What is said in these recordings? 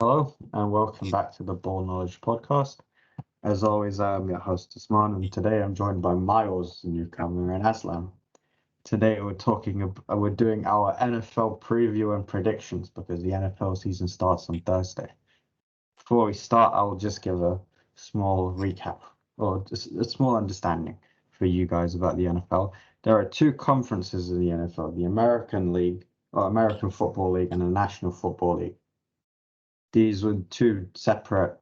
Hello and welcome back to the Ball Knowledge Podcast. As always, I'm your host Usman, and today I'm joined by Miles, the newcomer, and Aslam. Today we're doing our NFL preview and predictions because the NFL season starts on Thursday. Before we start, I will just give a small recap or just a small understanding for you guys about the NFL. There are two conferences in the NFL: the American League or American Football League and the National Football League. These were two separate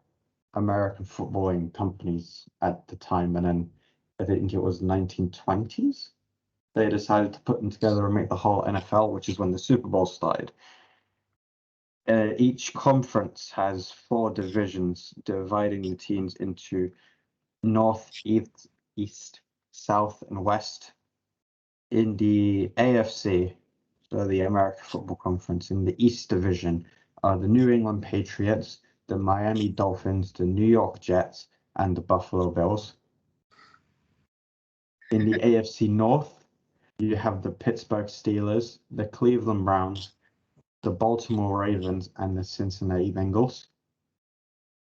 American footballing companies at the time, and then I think it was 1920s. They decided to put them together and make the whole NFL, which is when the Super Bowl started. Each conference has four divisions, dividing the teams into North, East, South, and West. In the AFC, so the American Football Conference, in the East Division are the New England Patriots, the Miami Dolphins, the New York Jets, and the Buffalo Bills. In the AFC North, you have the Pittsburgh Steelers, the Cleveland Browns, the Baltimore Ravens, and the Cincinnati Bengals.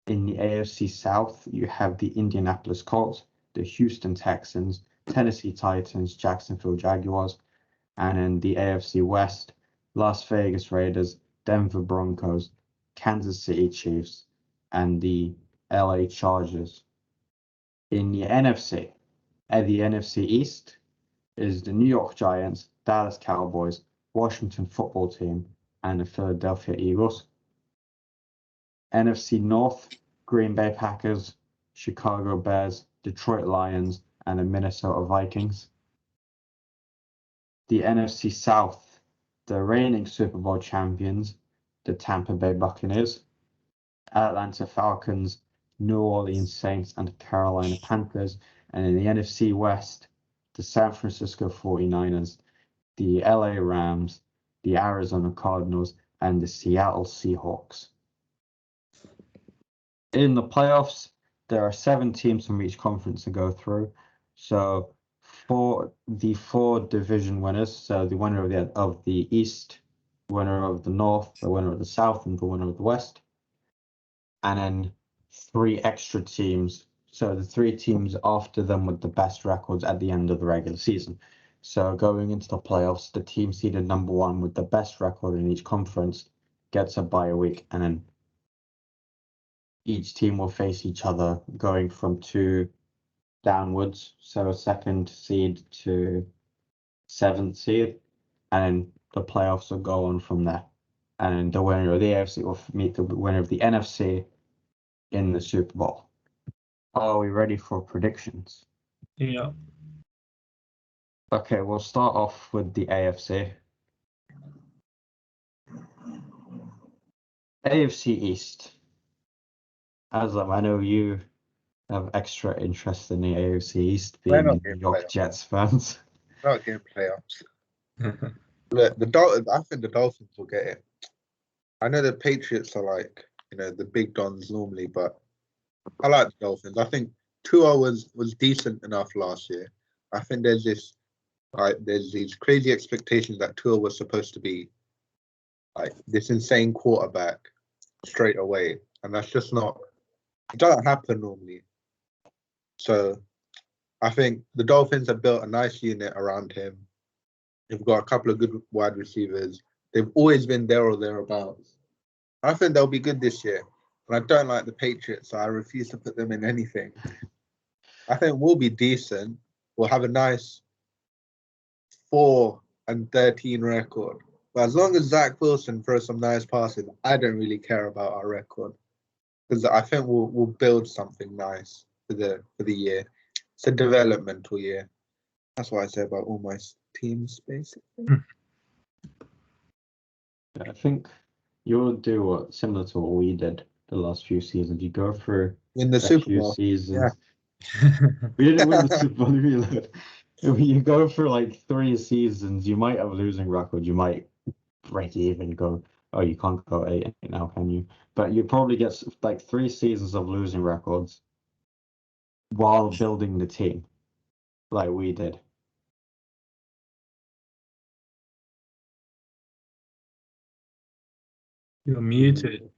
In the AFC South, you have the Indianapolis Colts, the Houston Texans, Tennessee Titans, Jacksonville Jaguars, and in the AFC West, Las Vegas Raiders, Denver Broncos, Kansas City Chiefs, and the LA Chargers. In the NFC, the NFC East is the New York Giants, Dallas Cowboys, Washington Football Team, and the Philadelphia Eagles. NFC North, Green Bay Packers, Chicago Bears, Detroit Lions, and the Minnesota Vikings. The NFC South, the reigning Super Bowl champions, the Tampa Bay Buccaneers, Atlanta Falcons, New Orleans Saints, and Carolina Panthers. And in the NFC West, the San Francisco 49ers, the LA Rams, the Arizona Cardinals, and the Seattle Seahawks. In the playoffs, there are 7 teams from each conference to go through. So for the 4 division winners, so the winner of the East, winner of the North, the winner of the South, and the winner of the West, and then 3 extra teams. So the 3 teams after them with the best records at the end of the regular season. So going into the playoffs, the team seeded number 1 with the best record in each conference gets a bye week, and then each team will face each other going from 2 downwards, so a 2nd seed to 7th seed, and the playoffs will go on from there. And the winner of the AFC will meet the winner of the NFC in the Super Bowl. Are we ready for predictions? Yeah. Okay, we'll start off with the AFC. AFC East. Aslam, I know you have extra interest in the AFC East, being New York Jets fans. Not getting playoffs. Look, I think the Dolphins will get it. I know the Patriots are like, the big dons normally, but I like the Dolphins. I think Tua was decent enough last year. I think there's these crazy expectations that Tua was supposed to be like this insane quarterback straight away, and that's just not. It doesn't happen normally. So I think the Dolphins have built a nice unit around him. They've got a couple of good wide receivers. They've always been there or thereabouts. I think they'll be good this year. And I don't like the Patriots, so I refuse to put them in anything. I think we'll be decent. We'll have a nice 4-13 record. But as long as Zach Wilson throws some nice passes, I don't really care about our record. Because I think we'll build something nice for the year. It's a developmental year. That's what I say about all my teams, basically. I think you'll do similar to what we did the last few seasons. You go through in the Super Bowl seasons. Yeah. We didn't win the Super Bowl. Reload. You go for like 3 seasons, you might have a losing record. You might break even, go, oh, you can't go 8 now, can you? But you probably get like 3 seasons of losing records while building the team, like we did. You're muted.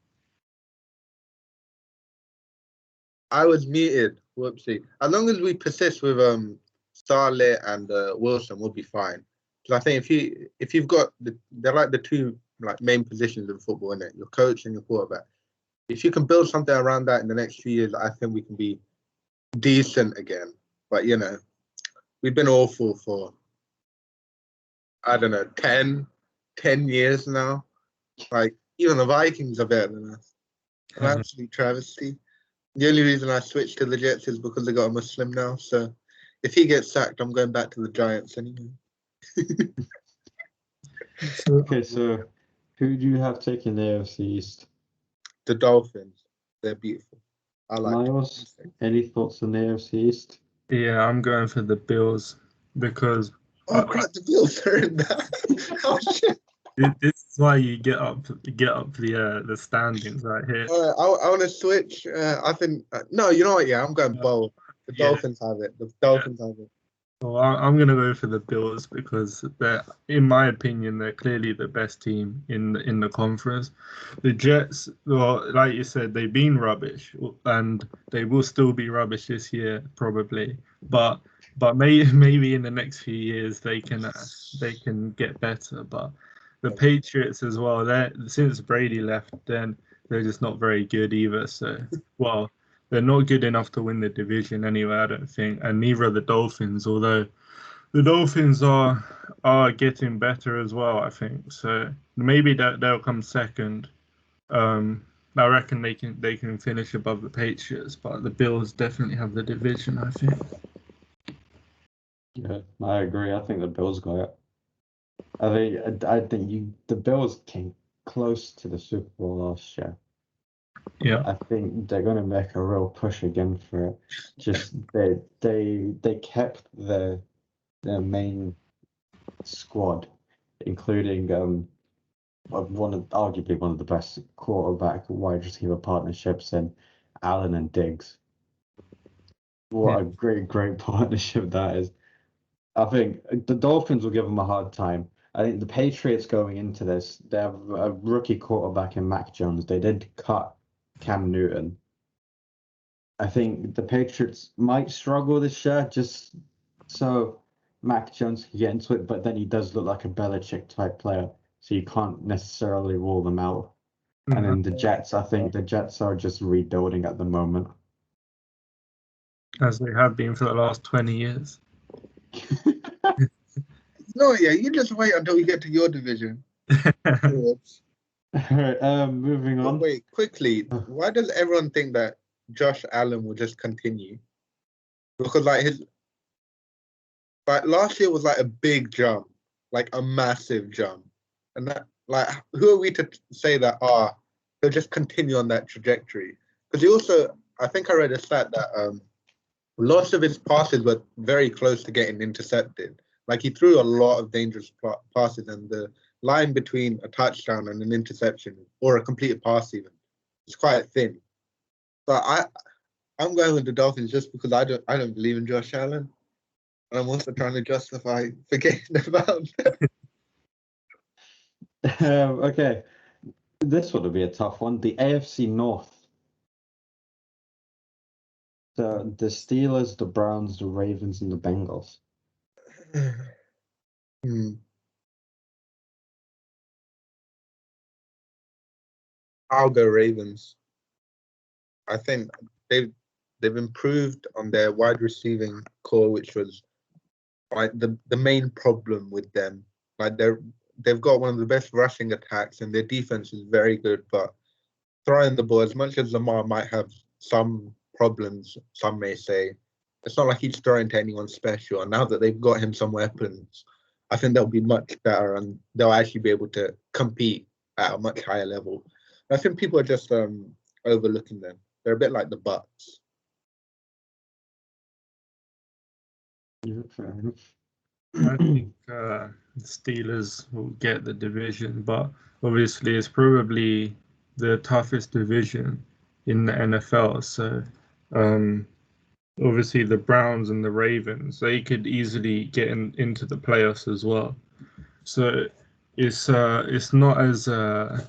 I was muted. Whoopsie. As long as we persist with Saleh and Wilson, we'll be fine. Because I think if you've got they're like the two like main positions in football, isn't it? Your coach and your quarterback. If you can build something around that in the next few years, I think we can be decent again. But we've been awful for I don't know 10 years now. Like even the Vikings are better than us. An absolute travesty. The only reason I switched to the Jets is because they got a Muslim now. So if he gets sacked, I'm going back to the Giants anyway. Okay, so who do you have taking the AFC East? The Dolphins. They're beautiful. I like Miles, any thoughts on the AFC East? Yeah, I'm going for the Bills because crap, the Bills are in that. Oh shit. This is why you get up the standings right here. I want to switch. I think no. You know what? Yeah, I'm going bold. The Dolphins have it. The Dolphins have it. Well, I'm going to go for the Bills because in my opinion, they're clearly the best team in the conference. The Jets, well, like you said, they've been rubbish, and they will still be rubbish this year probably. But maybe in the next few years they can get better. But the Patriots as well, since Brady left, then they're just not very good either. So, well, they're not good enough to win the division anyway, I don't think. And neither are the Dolphins, although the Dolphins are getting better as well, I think. So maybe they'll come second. I reckon they can finish above the Patriots, but the Bills definitely have the division, I think. Yeah, I agree. I think the Bills got it. I think the Bills came close to the Super Bowl last year. Yeah, I think they're going to make a real push again for it. Just they kept their main squad, including arguably one of the best quarterback wide receiver partnerships in Allen and Diggs. What a great partnership that is. I think the Dolphins will give them a hard time. I think the Patriots going into this, they have a rookie quarterback in Mac Jones. They did cut Cam Newton. I think the Patriots might struggle this year just so Mac Jones can get into it, but then he does look like a Belichick type player, so you can't necessarily rule them out. And then the Jets, I think the Jets are just rebuilding at the moment. As they have been for the last 20 years. No, yeah, you just wait until we get to your division. Moving on. Wait, quickly, why does everyone think that Josh Allen will just continue? Because last year was like a big jump, like a massive jump, and that who are we to say that he'll just continue on that trajectory? Because he also, I think I read a stat that lots of his passes were very close to getting intercepted. Like he threw a lot of dangerous passes, and the line between a touchdown and an interception or a completed pass even is quite thin. But I'm going with the Dolphins just because I don't believe in Josh Allen, and I'm also trying to justify forgetting about him. Okay, this would be a tough one. The AFC North. The Steelers, the Browns, the Ravens, and the Bengals. I'll go Ravens. I think they've improved on their wide receiving core, which was like the main problem with them. Like they've got one of the best rushing attacks, and their defense is very good. But throwing the ball, as much as Lamar might have some problems, some may say, it's not like he's throwing to anyone special. And now that they've got him some weapons, I think they'll be much better, and they'll actually be able to compete at a much higher level. I think people are just overlooking them. They're a bit like the Bucks. Yeah, fair enough. I think the Steelers will get the division, but obviously it's probably the toughest division in the NFL. So obviously the Browns and the Ravens, they could easily get into the playoffs as well. So it's not as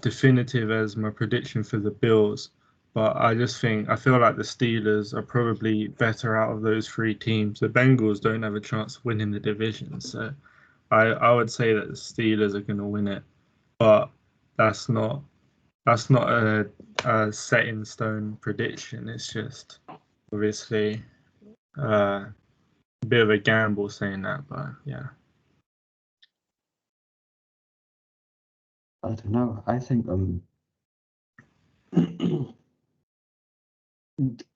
definitive as my prediction for the Bills, But I feel like the Steelers are probably better out of those three teams. The Bengals don't have a chance of winning the division, so I would say that the Steelers are going to win it. But that's not a set in stone prediction. It's just obviously a bit of a gamble saying that, but yeah. I don't know. I think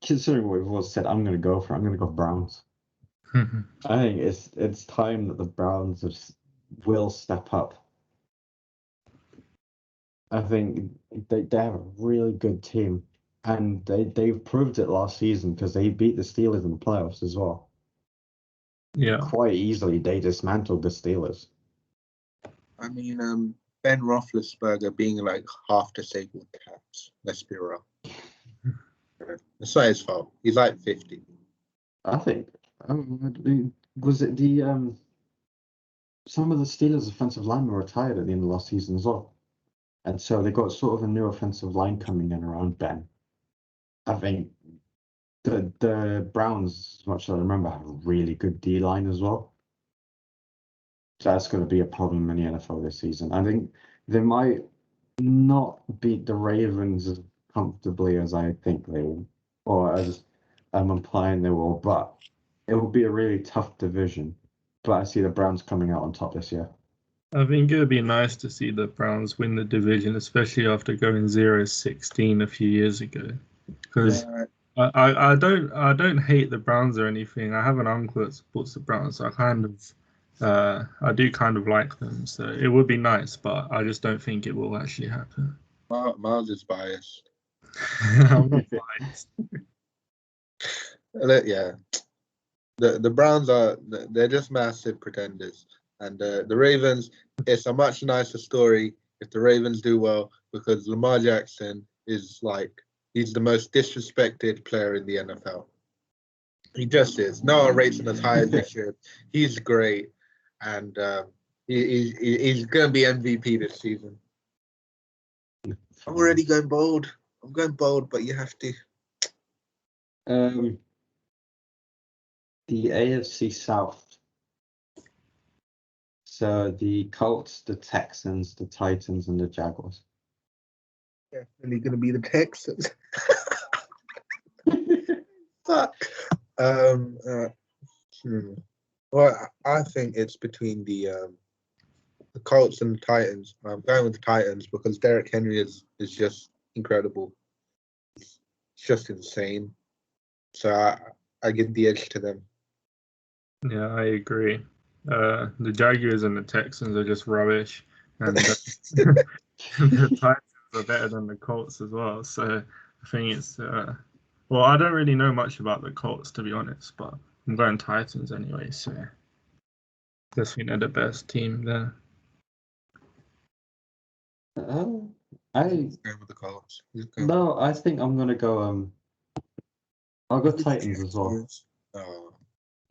considering what we've all said, I'm gonna go Browns. I think it's time that the Browns will step up. I think they have a really good team, and they've proved it last season because they beat the Steelers in the playoffs as well. Yeah, Quite easily they dismantled the Steelers. I mean, Ben Roethlisberger being like half disabled caps. Let's be real. It's not his fault. He's like 50. I think was it the some of the Steelers' offensive linemen retired at the end of last season as well, and so they got sort of a new offensive line coming in around Ben. I think the Browns, as much as I remember, have a really good D line as well. So that's going to be a problem in the NFL this season. I think they might not beat the Ravens as comfortably as I think they will, or as I'm implying they will, but it will be a really tough division. But I see the Browns coming out on top this year. I think it would be nice to see the Browns win the division, especially after going 0-16 a few years ago. Because I don't hate the Browns or anything. I have an uncle that supports the Browns, so I do kind of like them. So it would be nice, but I just don't think it will actually happen. Miles is biased. I'm not biased. Yeah, the Browns they're just massive pretenders, and the Ravens. It's a much nicer story if the Ravens do well because Lamar Jackson is he's the most disrespected player in the NFL. He just is. No one rates him as high as they should. He's great, and he's going to be MVP this season. I'm already going bold. I'm going bold, but you have to. The AFC South. So the Colts, the Texans, the Titans, and the Jaguars. Definitely going to be the Texans. Fuck. Well, I think it's between the Colts and the Titans. I'm going with the Titans because Derrick Henry is just incredible. It's just insane. So I give the edge to them. Yeah, I agree. The Jaguars and the Texans are just rubbish, and the Titans are better than the Colts as well. So I think it's well, I don't really know much about the Colts to be honest, but I'm going Titans anyway. So I just think they're the best team there. Go with the Colts. No, I think I'm gonna go. I'll go Titans as well.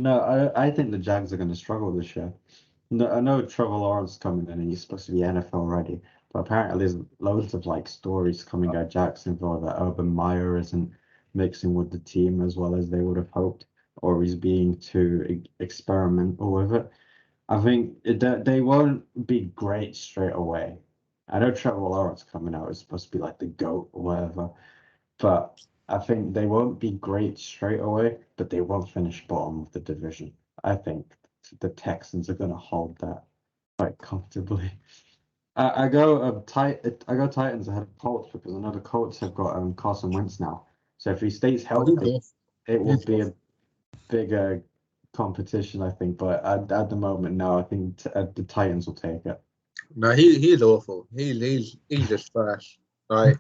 No, I think the Jags are going to struggle this year. No, I know Trevor Lawrence coming in and he's supposed to be NFL ready, but apparently there's loads of stories coming out of Jacksonville that Urban Meyer isn't mixing with the team as well as they would have hoped, or he's being too experimental with it. I think they won't be great straight away. I know Trevor Lawrence coming out is supposed to be like the GOAT or whatever, but I think they won't be great straight away, but they won't finish bottom of the division. I think the Texans are going to hold that quite comfortably. I go Titans ahead of Colts because I know the Colts have got Carson Wentz now. So if he stays healthy, it will be a bigger competition, I think. But at the moment, no, I think the Titans will take it. No, he's awful. He's just trash. Right,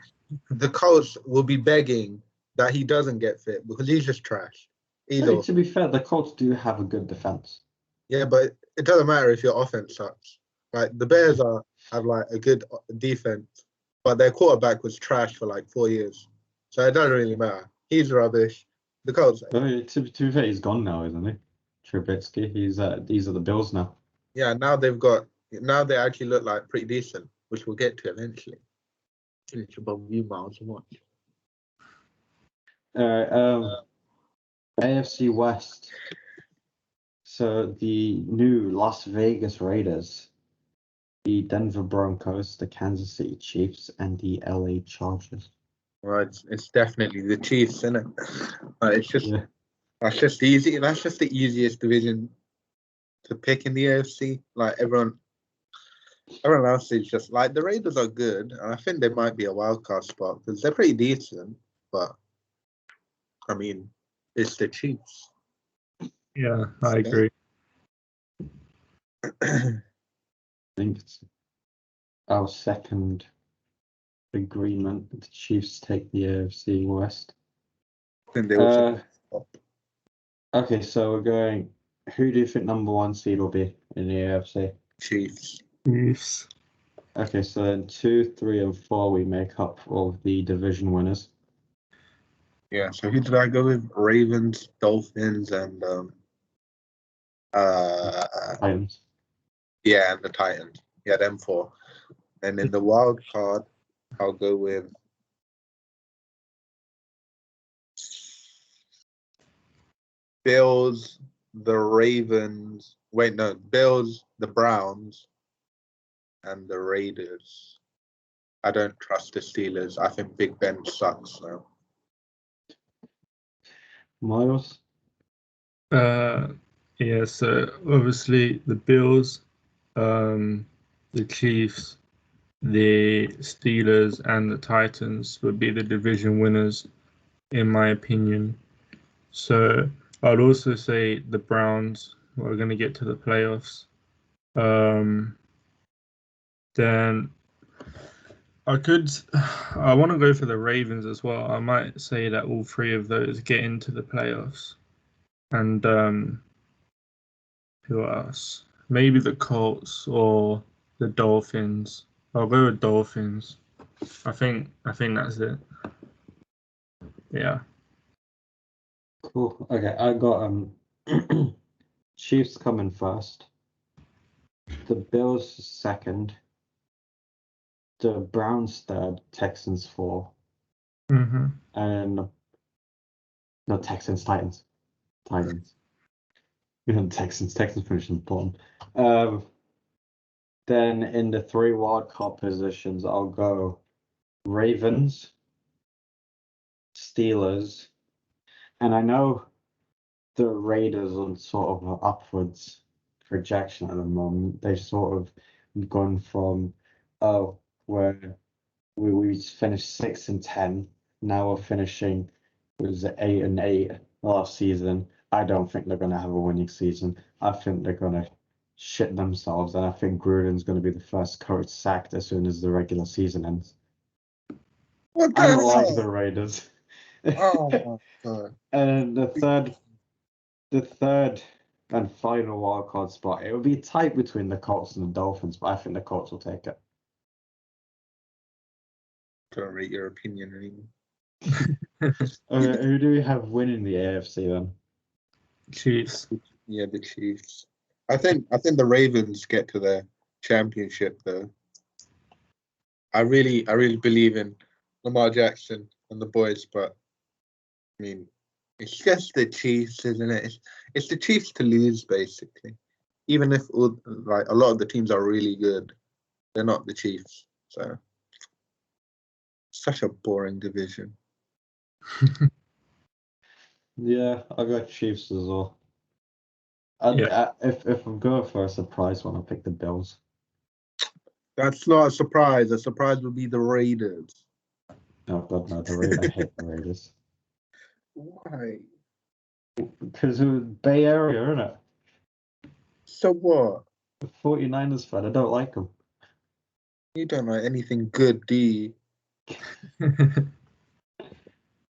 the Colts will be begging that he doesn't get fit because he's just trash. To be fair, the Colts do have a good defense. Yeah, but it doesn't matter if your offense sucks. Like the Bears have a good defense, but their quarterback was trash for 4 years, so it doesn't really matter. He's rubbish. The Colts. To be fair, he's gone now, isn't he? Trubisky. These are the Bills now. Yeah, now they actually look pretty decent, which we'll get to eventually. Finish above you, Miles, and watch. All right. AFC West. So the new Las Vegas Raiders, the Denver Broncos, the Kansas City Chiefs, and the LA Chargers. Well, it's definitely the Chiefs, isn't it? It's just Yeah. that's just easy. That's just the easiest division to pick in the AFC. Like everyone else is just like the Raiders are good, and I think they might be a wild card spot because they're pretty decent. But I mean, it's the Chiefs. Yeah, I agree. I think it's our second agreement. The Chiefs take the AFC West. I think they also Okay, so we're going. Who do you think number one seed will be in the AFC? Chiefs. Chiefs. Okay, so then 2, 3, and 4 we make up all of the division winners. Yeah. So who did I go with? Ravens, Dolphins, and Titans. yeah, and the Titans. Yeah, them four. And in the wild card, I'll go with Bills, the Ravens. Wait, no, Bills, the Browns, and the Raiders. I don't trust the Steelers. I think Big Ben sucks now. Miles? Yeah, so obviously the Bills, the Chiefs, the Steelers, and the Titans would be the division winners, in my opinion. So I'd also say the Browns are going to get to the playoffs. Then I want to go for the Ravens as well. I might say that all three of those get into the playoffs. And who else? Maybe the Colts or the Dolphins. I'll go with Dolphins. I think that's it. Yeah. Cool. Okay, I got Chiefs coming first. The Bills second. The Browns third. Texans 4. Mm-hmm. And no, Texans, Titans. Texans finishing bottom. Then in the 3 wildcard positions, I'll go Ravens, Steelers, and I know the Raiders on sort of an upwards projection at the moment. They've sort of gone from where we finished 6 and 10. Now we're finishing was 8 and 8 last season. I don't think they're going to have a winning season. I think they're going to shit themselves, and I think Gruden's going to be the first coach sacked as soon as the regular season ends. What the I hell? don't like the Raiders. Oh my god! And the third and final wildcard spot, it would be tight between the Colts and the Dolphins, but I think the Colts will take it. Don't rate your opinion anymore. Who do we have winning the AFC then? Chiefs. Yeah, the Chiefs. I think the Ravens get to their championship though. I really believe in Lamar Jackson and the boys, but I mean, it's just the Chiefs, isn't it? It's the Chiefs to lose, basically. Even if like a lot of the teams are really good, they're not the Chiefs. So, such a boring division. Yeah, I got Chiefs as well. If I'm going for a surprise one, I'll pick the Bills. That's not a surprise. A surprise would be the Raiders. Oh God, no, the Raiders. I hate the Raiders. Why? Because of Bay Area, isn't it? So what? The 49ers fan, I don't like them. You don't like anything good, do you?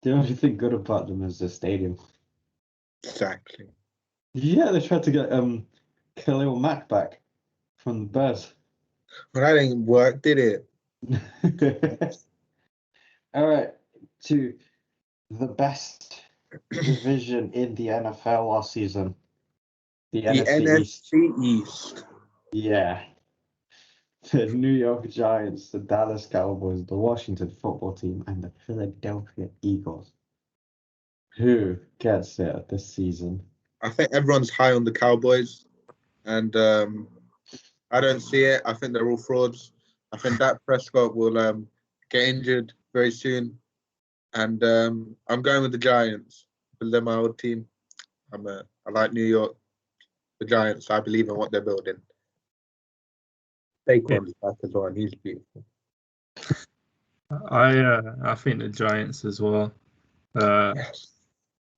The only thing good about them is the stadium. Exactly. Yeah, they tried to get Khalil Mack back from the Bears. Well, that didn't work, did it? All right, to the best division in the NFL last season. The NFC East. East. Yeah. The New York Giants, the Dallas Cowboys, the Washington football team, and the Philadelphia Eagles. Who gets it this season? I think everyone's high on the Cowboys, and I don't see it. I think they're all frauds. I think Dak Prescott will get injured very soon, and I'm going with the Giants because they're my old team. I like New York, the Giants. I believe in what they're building. Saquon's back as well, and he's beautiful. I think the Giants as well. Yes.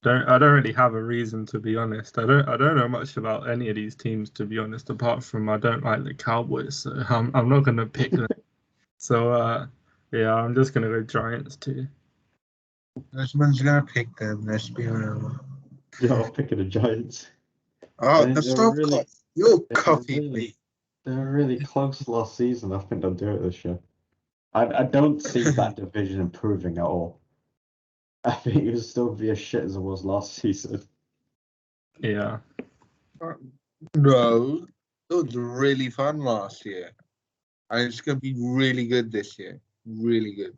I don't really have a reason, to be honest. I don't know much about any of these teams, to be honest, apart from I don't like the Cowboys, so I'm not gonna pick them. So yeah, I'm just gonna go Giants too. This man's gonna pick them. Let's be real. Yeah, I'm picking the Giants. Oh, They- the they're stop really- cut. You're they're copying really- me. They were really close last season. I think they'll do it this year. I don't see that division improving at all. I think it will still be as shit as it was last season. Yeah. No, it was really fun last year. And it's going to be really good this year. Really good.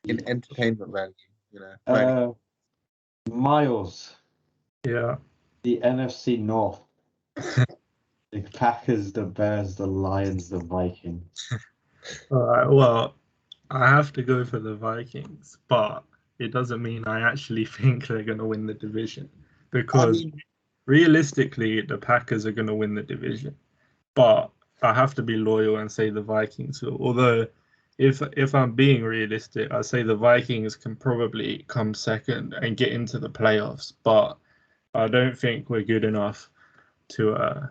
In entertainment value, you know. Right. Miles, Yeah. the NFC North. The Packers, the Bears, the Lions, the Vikings. All right. Well, I have to go for the Vikings, but it doesn't mean I actually think they're going to win the division, because realistically, the Packers are going to win the division. But I have to be loyal and say the Vikings will. Although, if I'm being realistic, I say the Vikings can probably come second and get into the playoffs. But I don't think we're good enough to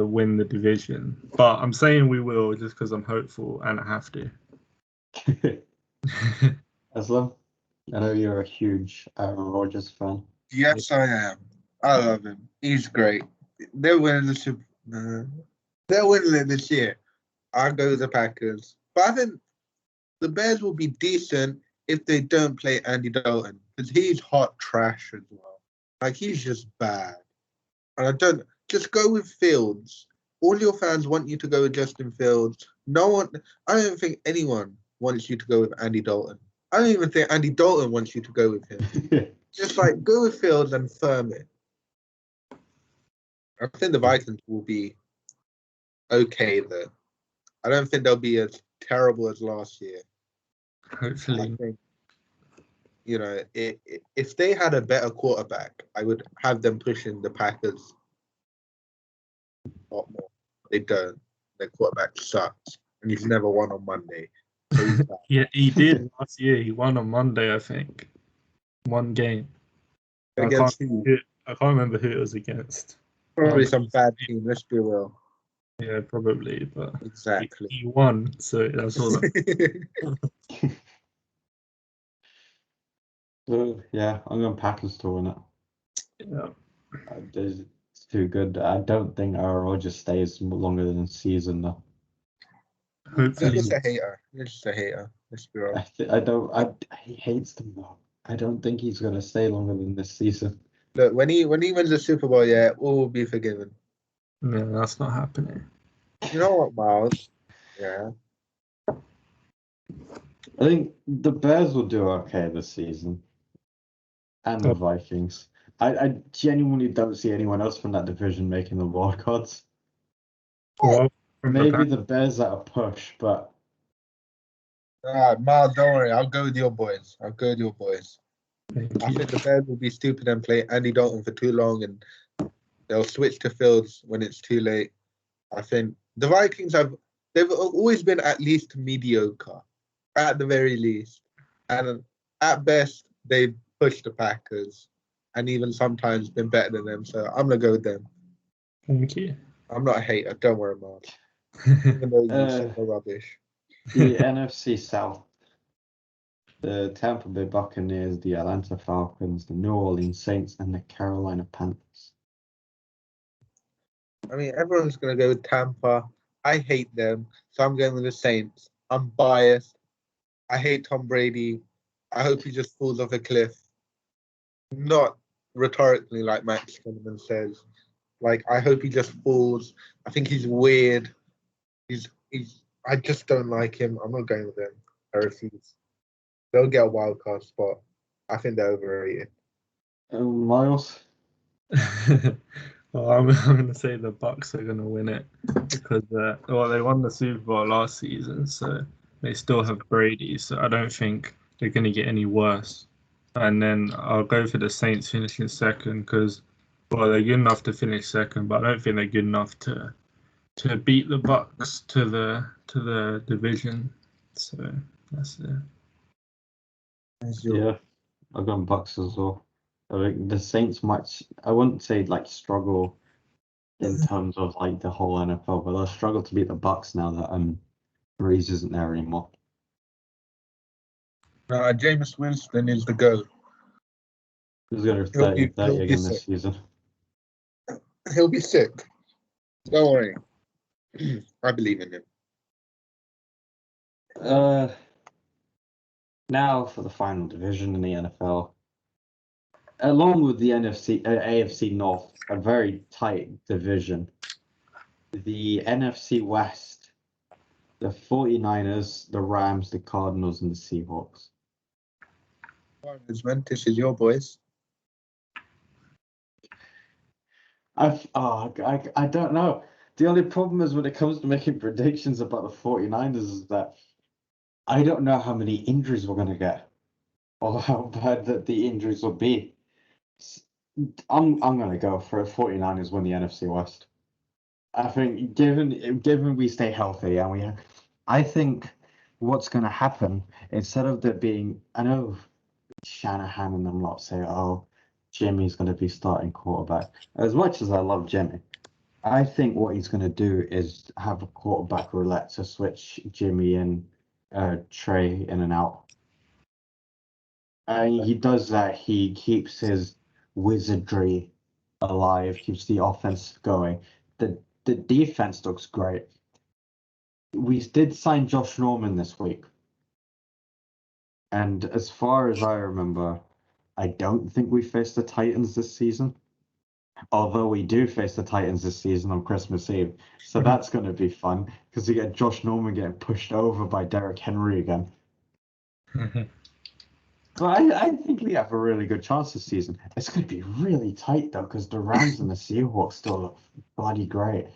win the division. But I'm saying we will just because I'm hopeful and I have to. Aslam, I know you're a huge Aaron Rodgers fan. Yes, I am. I love him. He's great. They're winning the Super. They're winning it this year. I go with the Packers, but I think the Bears will be decent if they don't play Andy Dalton, because he's hot trash as well. Like, he's just bad. And I don't just go with Fields. All your fans want you to go with Justin Fields. I don't think anyone wants you to go with Andy Dalton. I don't even think Andy Dalton wants you to go with him. Just like go with Fields and firm it. I think the Vikings will be okay though. I don't think they'll be as terrible as last year. Hopefully. I think, you know, if they had a better quarterback, I would have them pushing the Packers a lot more. They don't. Their quarterback sucks, and he's never won on Monday. So he's bad. Yeah, he did last year. He won on Monday, I think. One game. Against who? I can't remember who it was against. Probably some bad team. Let's be real. Yeah, probably, but Exactly. he won, so that's all. So, yeah, I'm going Packers to win it. Yeah. It's too good. I don't think Aaron Rodgers stays longer than a season though. Hopefully. You're just a hater. You're just a hater. Let's be real. He hates them though. I don't think he's going to stay longer than this season. Look, when he wins the Super Bowl, yeah, all will be forgiven. No, that's not happening. You know what, Miles? Yeah. I think the Bears will do okay this season. And the Vikings. I genuinely don't see anyone else from that division making the wildcards. Well, Maybe the Bears at a push, but Miles, don't worry. I'll go with your boys. I think the Bears will be stupid and play Andy Dalton for too long, and they'll switch to Fields when it's too late. I think the Vikings they've always been at least mediocre, at the very least. And at best, they've pushed the Packers and even sometimes been better than them. So I'm going to go with them. Thank you. I'm not a hater. Don't worry, Miles. Even though you said they're rubbish. the NFC South, the Tampa Bay Buccaneers, the Atlanta Falcons, the New Orleans Saints, and the Carolina Panthers. I mean, everyone's going to go with Tampa. I hate them, so I'm going with the Saints. I'm biased. I hate Tom Brady. I hope he just falls off a cliff. Not rhetorically, like Max Kinnaman says. Like, I hope he just falls. I think he's weird. I just don't like him. I'm not going with him. I refuse. They'll get a wild card spot. I think they're overrated. Miles? Well, I'm going to say the Bucks are going to win it because they won the Super Bowl last season, so they still have Brady. So I don't think they're going to get any worse. And then I'll go for the Saints finishing second because, well, they're good enough to finish second, but I don't think they're good enough to beat the Bucks to the division. So that's it. Yeah, I've gone Bucks as well. I think the Saints might, I wouldn't say like struggle in terms of like the whole NFL, but they'll struggle to beat the Bucks now that Breeze isn't there anymore. Jameis Winston is the GOAT. He's going to 30 again this season. He'll be sick. Don't worry. I believe in him. Now for the final division in the NFL. Along with the AFC North, a very tight division. The NFC West, the 49ers, the Rams, the Cardinals, and the Seahawks. This is your boys. I don't know. The only problem is when it comes to making predictions about the 49ers is that I don't know how many injuries we're going to get or how bad that the injuries will be. I'm going to go for 49ers win the NFC West. I think given we stay healthy and I think what's going to happen instead of there being, I know Shanahan and them lot say, oh, Jimmy's going to be starting quarterback. As much as I love Jimmy, I think what he's going to do is have a quarterback roulette to switch Jimmy and Trey in and out. And he does that. He keeps his wizardry alive, keeps the offense going. The defense looks great. We did sign Josh Norman this week. And as far as I remember, I don't think we faced the Titans this season. Although we do face the Titans this season on Christmas Eve. So that's going to be fun because you get Josh Norman getting pushed over by Derrick Henry again. But I think we have a really good chance this season. It's going to be really tight, though, because the Rams and the Seahawks still look bloody great.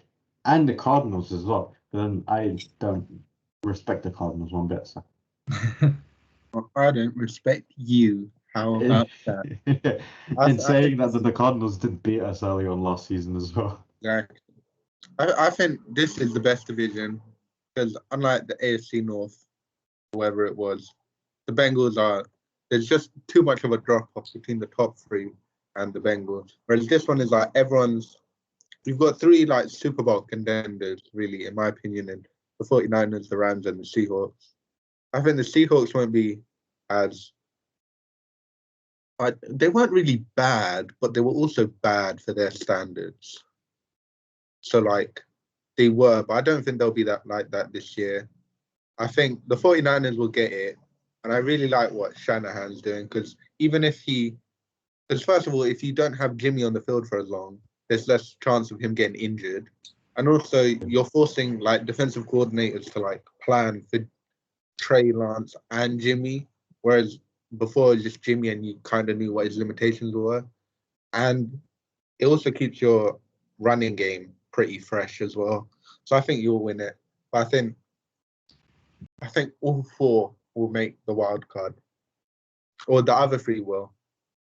And the Cardinals as well. But then I don't respect the Cardinals one bit. So. Well, I don't respect you. How about that? In saying that the Cardinals did beat us early on last season as well. Exactly. I think this is the best division because unlike the AFC North, whoever it was, the Bengals there's just too much of a drop-off between the top three and the Bengals. Whereas this one is like we've got three like Super Bowl contenders, really, in my opinion, in the 49ers, the Rams, and the Seahawks. I think the Seahawks won't be as... they weren't really bad, but they were also bad for their standards. So, like, they were, but I don't think they'll be like that this year. I think the 49ers will get it, and I really like what Shanahan's doing, because first of all, if you don't have Jimmy on the field for as long, there's less chance of him getting injured. And also, you're forcing, like, defensive coordinators to, like, plan for Trey Lance and Jimmy, whereas before it was just Jimmy and you kind of knew what his limitations were. And it also keeps your running game pretty fresh as well. So I think you'll win it. But I think all four will make the wild card. Or the other three will.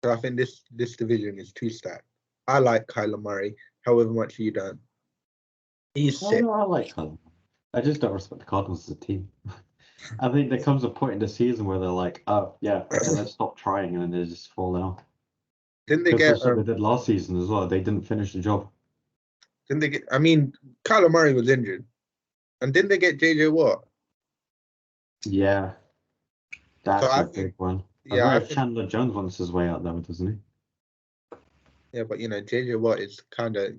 So I think this division is too stacked. I like Kyler Murray, however much you don't. He's sick. I like Kyler. I just don't respect the Cardinals as a team. I think there comes a point in the season where they're like, oh, yeah, let's stop trying, and then they just fall down. Didn't they get... That's what they did last season as well. They didn't finish the job. Didn't they get... I mean, Kyler Murray was injured. And didn't they get J.J. Watt? Yeah. That's so a big one. Yeah, I think Chandler Jones wants his way out there, doesn't he? Yeah, but, J.J. Watt is kind of,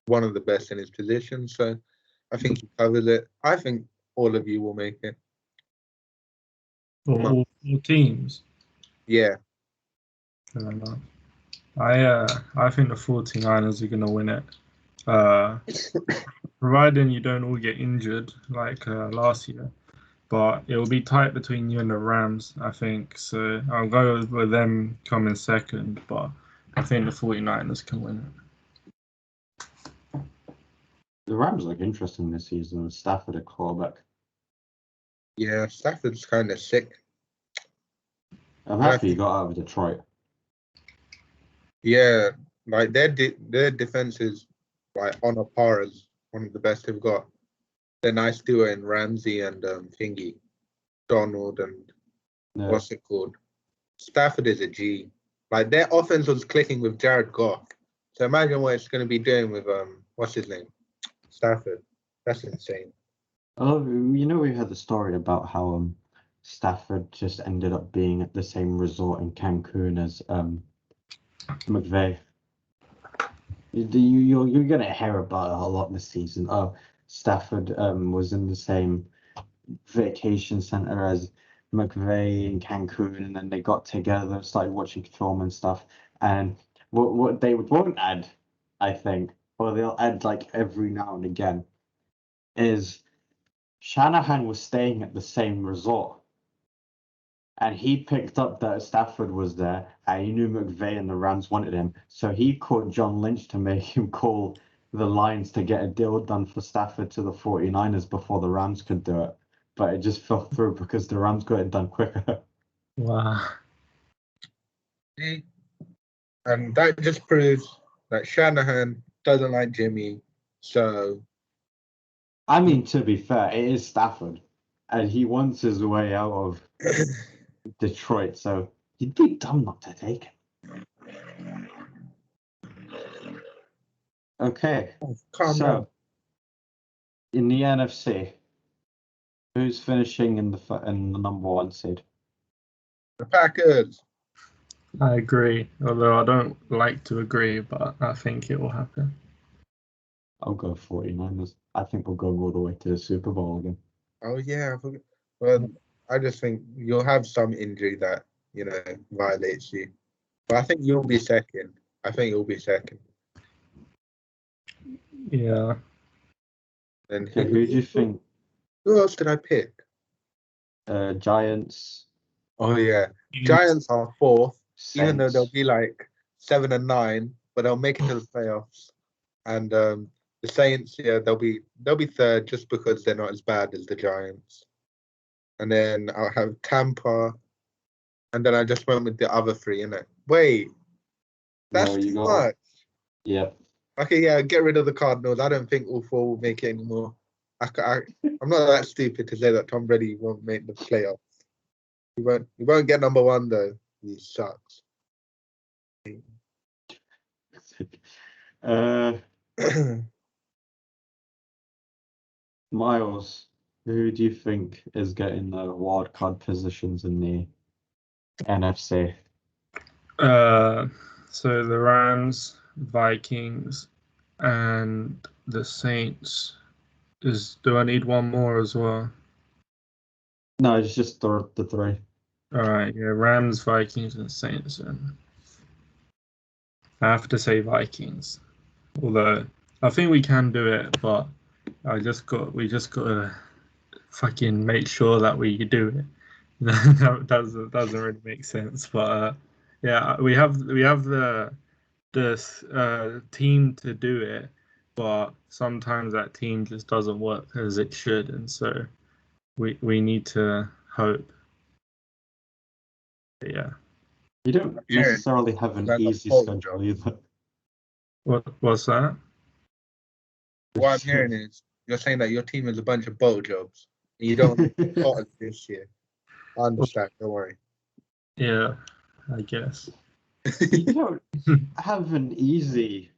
one of the best in his position. So I think he covers it. I think all of you will make it. All teams? Yeah. Fair enough. I think the 49ers are going to win it. Providing you don't all get injured like last year. but it will be tight between you and the Rams, I think. So I'll go with them coming second, but I think the 49ers can win it. The Rams look interesting this season with Stafford at quarterback. Yeah, Stafford's kind of sick. I'm happy he got out of Detroit. Yeah, like their defense is like on a par as one of the best they've got. They're nice duo in Ramsey and Thingy, Donald and what's it called? Stafford is a G. Like their offense was clicking with Jared Goff. So imagine what it's going to be doing with what's his name? Stafford. That's insane. Oh, we had the story about how Stafford just ended up being at the same resort in Cancun as McVay. You're gonna hear about it a lot this season. Oh, Stafford was in the same vacation center as McVay in Cancun, and then they got together and started watching film and stuff. And what they won't add, I think, or they'll add like every now and again, is Shanahan was staying at the same resort. And he picked up that Stafford was there, and he knew McVay and the Rams wanted him. So he called John Lynch to make him call the Lions to get a deal done for Stafford to the 49ers before the Rams could do it. But it just fell through because the Rams got it done quicker. Wow. And that just proves that Shanahan doesn't like Jimmy. So, I mean, to be fair, it is Stafford. And he wants his way out of Detroit, so you'd be dumb not to take him. Okay, calm down. In the NFC, who's finishing in the number one seed? The Packers. I agree, although I don't like to agree, but I think it will happen. I'll go 49ers. I think we're going all the way to the Super Bowl again. Oh, yeah. Well, I just think you'll have some injury that, violates you. But I think you'll be second. Yeah. And Okay, who do you think? Who else did I pick? Giants. Oh, yeah. Giants are fourth, Saints. even though they'll be like 7 and 9, but they'll make it to the playoffs. And the Saints, yeah, they'll be third just because they're not as bad as the Giants. And then I'll have Tampa, and then I just went with the other three, innit? Wait, that's too much. Yep. Okay, yeah, get rid of the Cardinals. I don't think all four will make it anymore. I'm not that stupid to say that Tom Brady won't make the playoffs. He won't get number one though. He sucks. Miles, who do you think is getting the wildcard positions in the NFC? So the Rams, Vikings, and the Saints. Do I need one more as well? No, it's just the three. All right, yeah, Rams, Vikings, and Saints. And I have to say Vikings, although I think we can do it, but we just got to fucking make sure that we do it. That doesn't really make sense, but yeah, we have the team to do it, but sometimes that team just doesn't work as it should, and so we need to hope. But yeah. You don't necessarily have an easy schedule either. What's that? What I'm hearing is you're saying that your team is a bunch of bottle jobs and you don't want to this year. I understand, don't worry. Yeah, I guess. You don't have an easy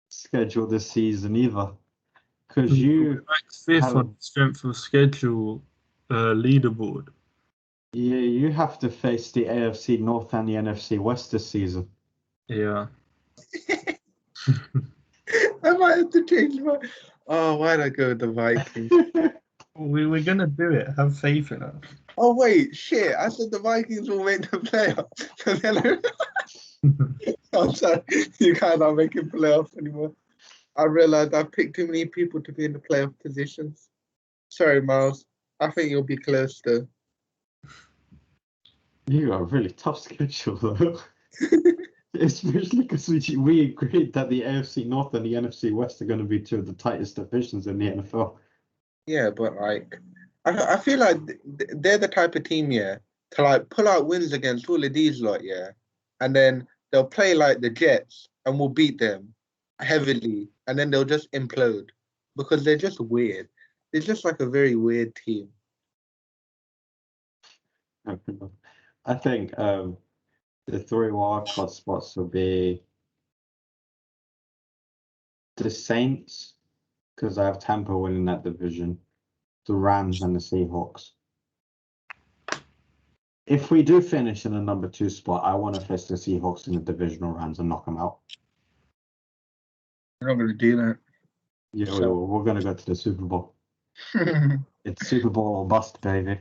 schedule this season either, because you fifth on strength of schedule leaderboard. Yeah, you have to face the AFC North and the NFC West this season. Yeah. I might have to change my. Oh, why'd I go with the Vikings? We're gonna do it. Have faith in us. Oh wait, shit! I said the Vikings will make the playoffs. I'm sorry, you guys aren't making playoffs anymore. I realized I picked too many people to be in the playoff positions. Sorry, Miles. I think you'll be close though. You got a really tough schedule though. Especially because we agreed that the AFC North and the NFC West are going to be two of the tightest divisions in the NFL. Yeah, but like, I feel like they're the type of team, yeah, to like pull out wins against all of these lot, yeah, and then they'll play like the Jets and we'll beat them heavily, and then they'll just implode because they're just weird. They're just like a very weird team. I think the three wildcard spots will be the Saints, because I have Tampa winning that division, the Rams and the Seahawks. If we do finish in the number 2 spot, I want to face the Seahawks in the divisional rounds and knock them out. You're not going to do that. Yeah, we're going to go to the Super Bowl. It's Super Bowl or bust, baby.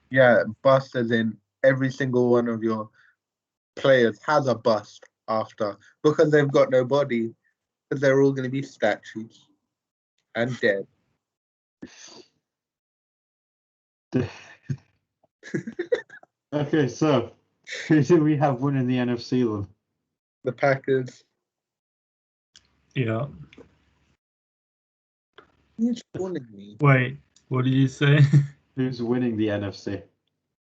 Yeah, bust as in every single one of your players has a bust after because they've got no body, because they're all going to be statues and dead. Okay, so who do we have winning the NFC then? The Packers. Yeah. Who's calling me? Wait, what did you say? Who's winning the NFC?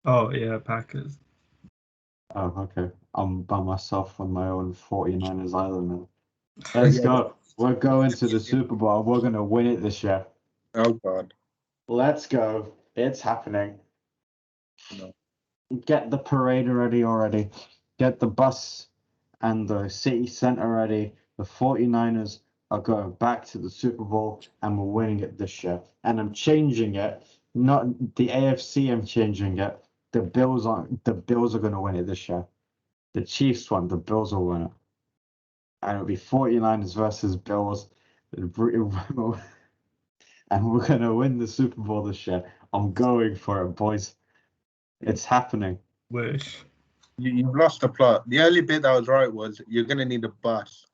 Oh, yeah, Packers. Oh, okay. I'm by myself on my own 49ers island now. Let's go. We're going to the Super Bowl. We're going to win it this year. Oh, God. Let's go. It's happening. No. Get the parade ready already. Get the bus and the city center ready. The 49ers are going back to the Super Bowl and we're winning it this year. And I'm changing it. Not the AFC, I'm changing it. The Bills are going to win it this year. The Chiefs won, the Bills will win it. And it'll be 49ers versus Bills. And we're going to win the Super Bowl this year. I'm going for it, boys. It's happening. Wish. You've lost the plot. The only bit that was right was you're going to need a bus.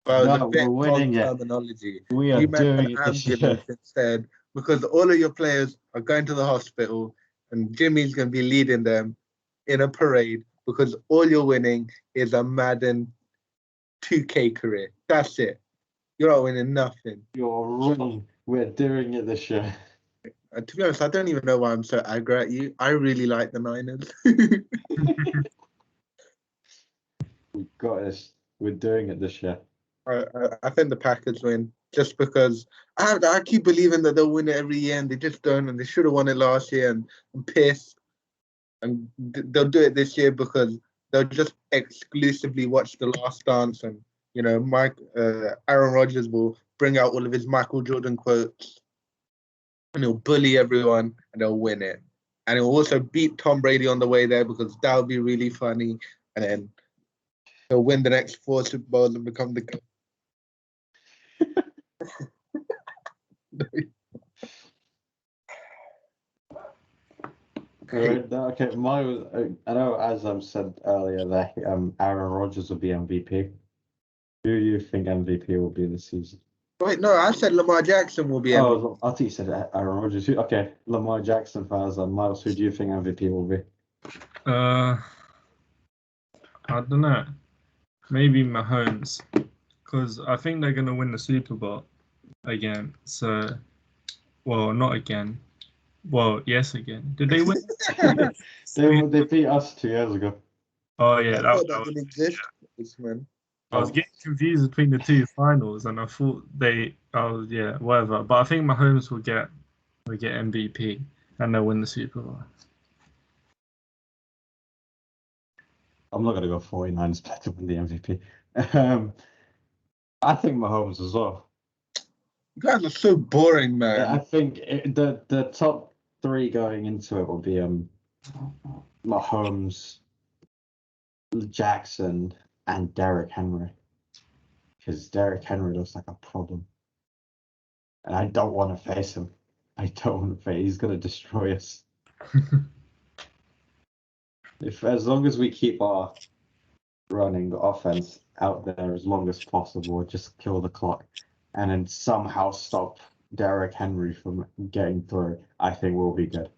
But it was a bit we're winning it. Terminology. We are doing it this year. Instead, because all of your players are going to the hospital and Jimmy's going to be leading them in a parade because all you're winning is a Madden 2K career. That's it. You're not winning nothing. You're wrong. We're doing it this year. To be honest, I don't even know why I'm so aggro at you. I really like the Niners. We got this. We're doing it this year. I think the Packers win just because I keep believing that they'll win it every year and they just don't, and they should have won it last year, and I'm pissed. And they'll do it this year because they'll just exclusively watch The Last Dance, and Aaron Rodgers will bring out all of his Michael Jordan quotes and he'll bully everyone and they'll win it. And he'll also beat Tom Brady on the way there because that would be really funny. And then he'll win the next 4 Super Bowls and become the GOAT. Okay, I know, as said earlier, that Aaron Rodgers will be MVP. Who do you think MVP will be this season? Wait, no, I said Lamar Jackson will be MVP. Oh, I thought you said Aaron Rodgers. Okay, Lamar Jackson fans. Miles, who do you think MVP will be? I don't know. Maybe Mahomes, because I think they're going to win the Super Bowl again. So, well, not again. Well, yes, again. Did they win? They beat us 2 years ago. Oh yeah, that didn't exist, man. I was getting confused between the two finals, and I thought whatever. But I think Mahomes will get MVP, and they'll win the Super Bowl. I'm not gonna go 49ers better win the MVP. I think Mahomes as well. You guys are so boring, man. I think the top 3 going into it will be Mahomes, Jackson, and Derrick Henry, because Derrick Henry looks like a problem, and I don't want to face him. He's gonna destroy us. As long as we keep our running offense out there as long as possible, just kill the clock, and then somehow stop Derrick Henry from getting through, I think we'll be good.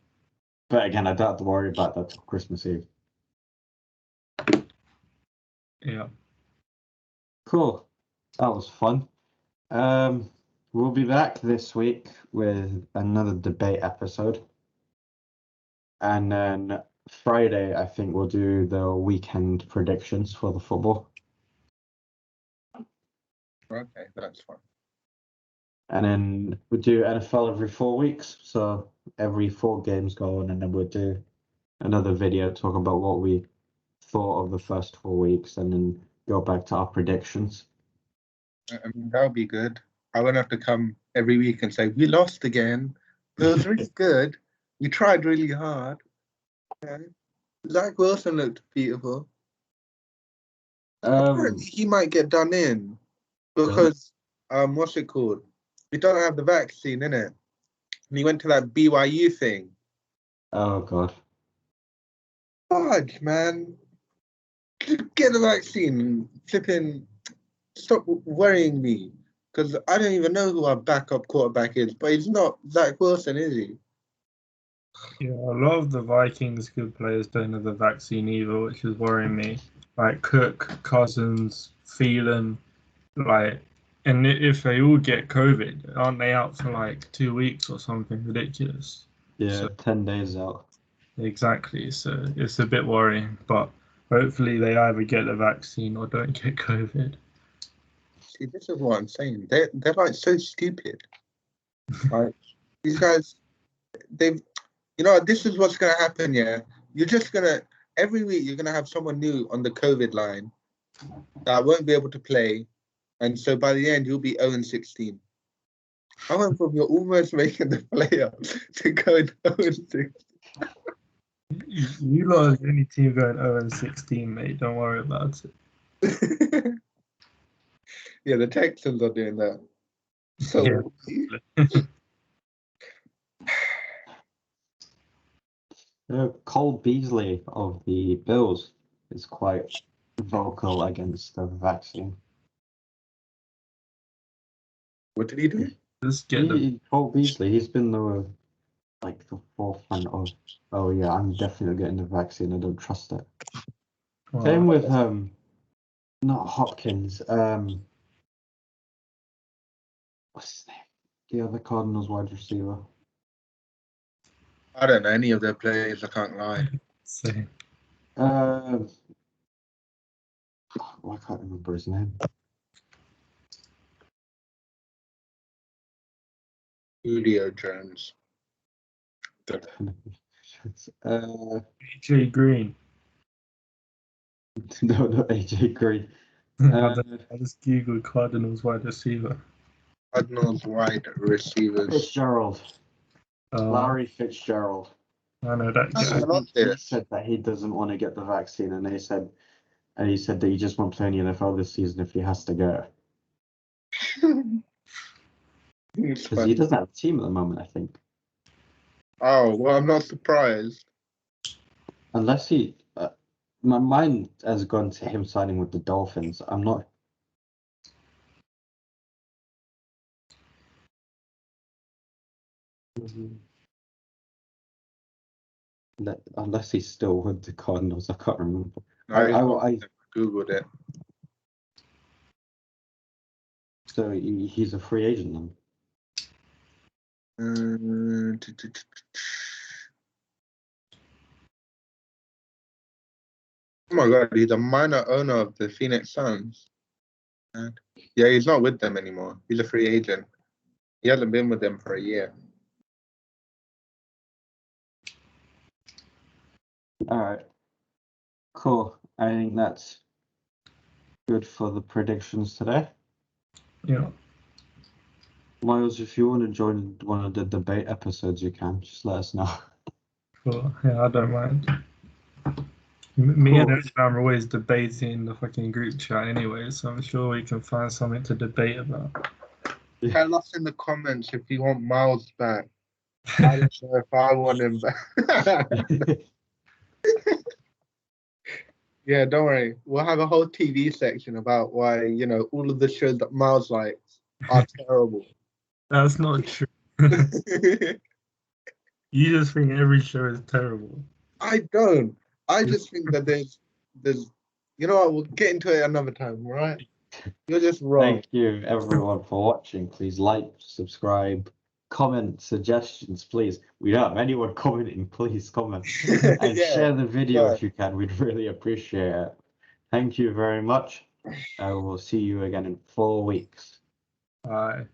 But again, I don't have to worry about that till Christmas Eve. Yeah. Cool. That was fun. We'll be back this week with another debate episode. And then Friday, I think we'll do the weekend predictions for the football. Okay, that's fine. And then we'll do NFL every 4 weeks. So every 4 games go on, and then we'll do another video talk about what we thought of the first 4 weeks, and then go back to our predictions. I mean, that would be good. I won't have to come every week and say, we lost again. It was really good. We tried really hard. Yeah. Zach Wilson looked beautiful. Apparently, he might get done in because, what's it called? We don't have the vaccine, innit? And he went to that BYU thing. Oh, God. Fudge, man. Get the vaccine. Flipping. Stop worrying me. Because I don't even know who our backup quarterback is. But he's not Zach Wilson, is he? Yeah, a lot of the Vikings good players don't have the vaccine either, which is worrying me. Like Cook, Cousins, Thielen, and if they all get COVID, aren't they out for like 2 weeks or something ridiculous? Yeah, So, 10 days out. Exactly. So it's a bit worrying, but hopefully they either get the vaccine or don't get COVID. See, this is what I'm saying. They're like so stupid. Like these guys, this is what's gonna happen. Yeah, you're just gonna every week you're gonna have someone new on the COVID line that won't be able to play, and so by the end you'll be 0-16. I went from you're almost making the playoffs to going 0-16. You lot are the only team going 0-16, mate. Don't worry about it. Yeah, the Texans are doing that. So Cole Beasley of the Bills is quite vocal against the vaccine. what did he do? Just get the Cole Beasley, he's been the forefront of, oh yeah, I'm definitely getting the vaccine. I don't trust it. Same with not Hopkins. What's his name? The other Cardinals wide receiver. I don't know any of their players. I can't lie. Same. I can't remember his name. Julio Jones. AJ Green. No, not AJ Green. I just googled Cardinals wide receiver. Cardinals wide receivers. Fitzgerald. Larry Fitzgerald. I know that guy. He said that he doesn't want to get the vaccine, and he said that he just won't play in the NFL this season if he has to go. Because he doesn't have a team at the moment, I think. Oh, well, I'm not surprised. Unless my mind has gone to him signing with the Dolphins. I'm not. Unless he's still with the Cardinals, I can't remember. I googled it. So he's a free agent then. Oh my God, he's a minor owner of the Phoenix Suns. Yeah, he's not with them anymore. He's a free agent. He hasn't been with them for a year. All right. Cool. I think that's good for the predictions today. Yeah. Miles, if you want to join one of the debate episodes, you can. Just let us know. Cool. Yeah, I don't mind. Me and Islam are always debating in the fucking group chat anyway, so I'm sure we can find something to debate about. Tell us in the comments if you want Miles back. I don't know if I want him back. Yeah, don't worry. We'll have a whole TV section about why, all of the shows that Miles likes are terrible. That's not true. You just think every show is terrible. I don't. I just think that there's you know what, we'll get into it another time, all right? You're just wrong. Thank you everyone for watching. Please like, subscribe, comment, suggestions, please. We don't have anyone commenting. Please comment and Yeah, share the video yeah. if you can. We'd really appreciate it. Thank you very much. I will see you again in 4 weeks. Bye.